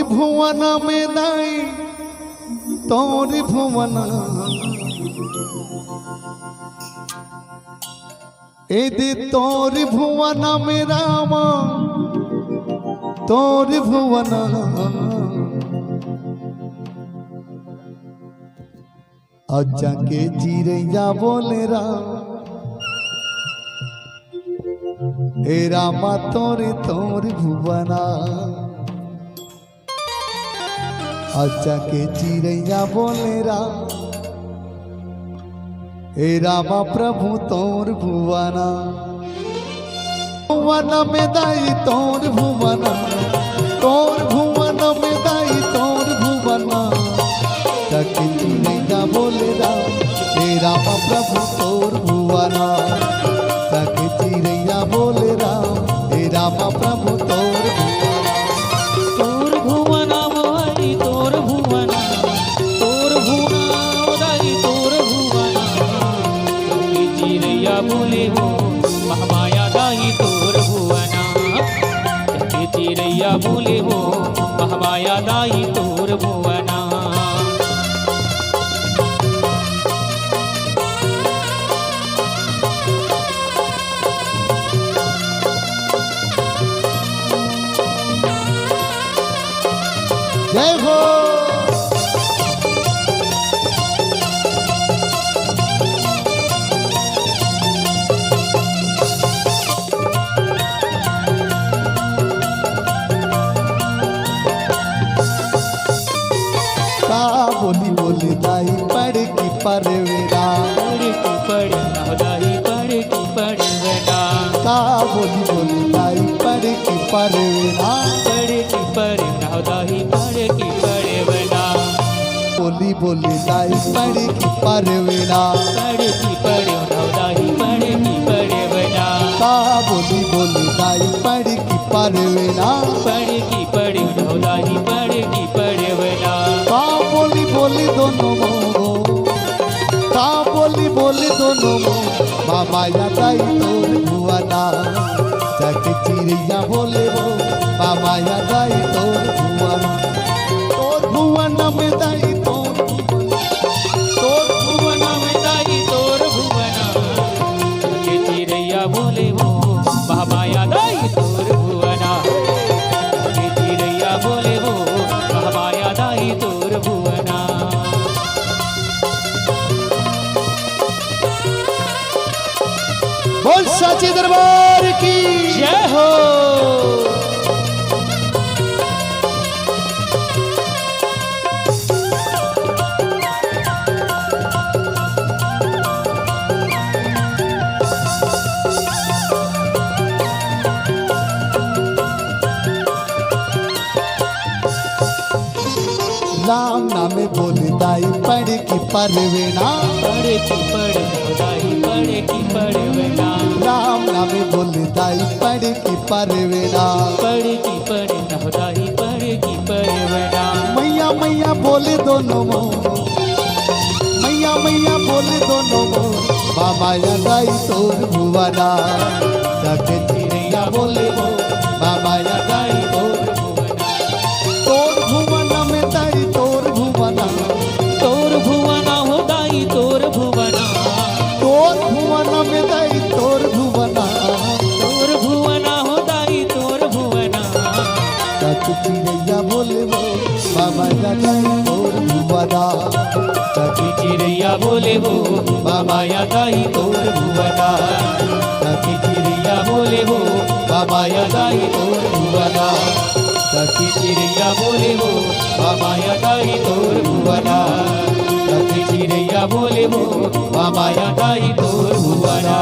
भुवन में दाई तोर भुवन एदे तोर भुवन में राम तोर भुवन अजा के जीरैया बोले राम ए रामा तोरे तोर भुवना अजा के जीरैया बोले राम ए रामा प्रभु तोर भुवना भुवन में दाई तोर भुवना तोर भुवन में दाई तोर भुवना तक जीरैया बोले राम ए रामा प्रभु तोर भुवना तक जीरैया बोले राम ए रामा प्रभु तोर भुवना मोहरी तोर भुवना दाई तोर भुवना जीरैया बोले हो महामाया दाई तोर भुवना जीरैया बोले हो महामाया दाई तोर भुवना जय हो बोली बोली दाई पढ़ की परवेरा दाई पढ़ की परवेरा का बोली बोली दाई पढ़ की परवेरा दाई पढ़ की परवेरा बोली बोली दाई पढ़ की परवेरा दाई पढ़ की परवेरा का बोली बोली दाई पढ़ की परवेरा दाई पढ़ की परवेरा का बोली दोनों मो का बोली दोनों मो मामाया दाई तोर भुवना जग चिड़िया बोले वो मामाया दाई तोर भुवन में दाई तोर भुवन में दाई तोर भुवना जग चिड़िया बोले वो मामाया दाई तोर भुवना जग चिड़िया बोले वो मामाया दाई तोर भुवना बोल साची दरबार की जय हो। राम नामे बोले दाई पढ़ की परवेना दाई पढ़ की परवेना राम नामे बोले दाई पढ़ की परवेना दाई पढ़ की परवेना मैया मैया बोले दोनों मो मैया मैया बोले दोनों मो मामाया दाई तोर भुवना जग चिड़िया बोले वो मामाया दाई तोर भुवना में दाई तोर भुवना हो दाई तोर भुवना में दाई तोर भुवना हो दाई तोर भुवना तक चिड़ैया बोले वो मामाया दाई तोर भुवना तक चिड़ैया बोले वो मामाया दाई तोर भुवना तक चिड़ैया बोले वो मामाया दाई तोर भुवना तक चिड़ैया बोले वो मामाया दाई तोर भुवना तक चिड़ैया बोले वो मामाया दाई तोर भुवना।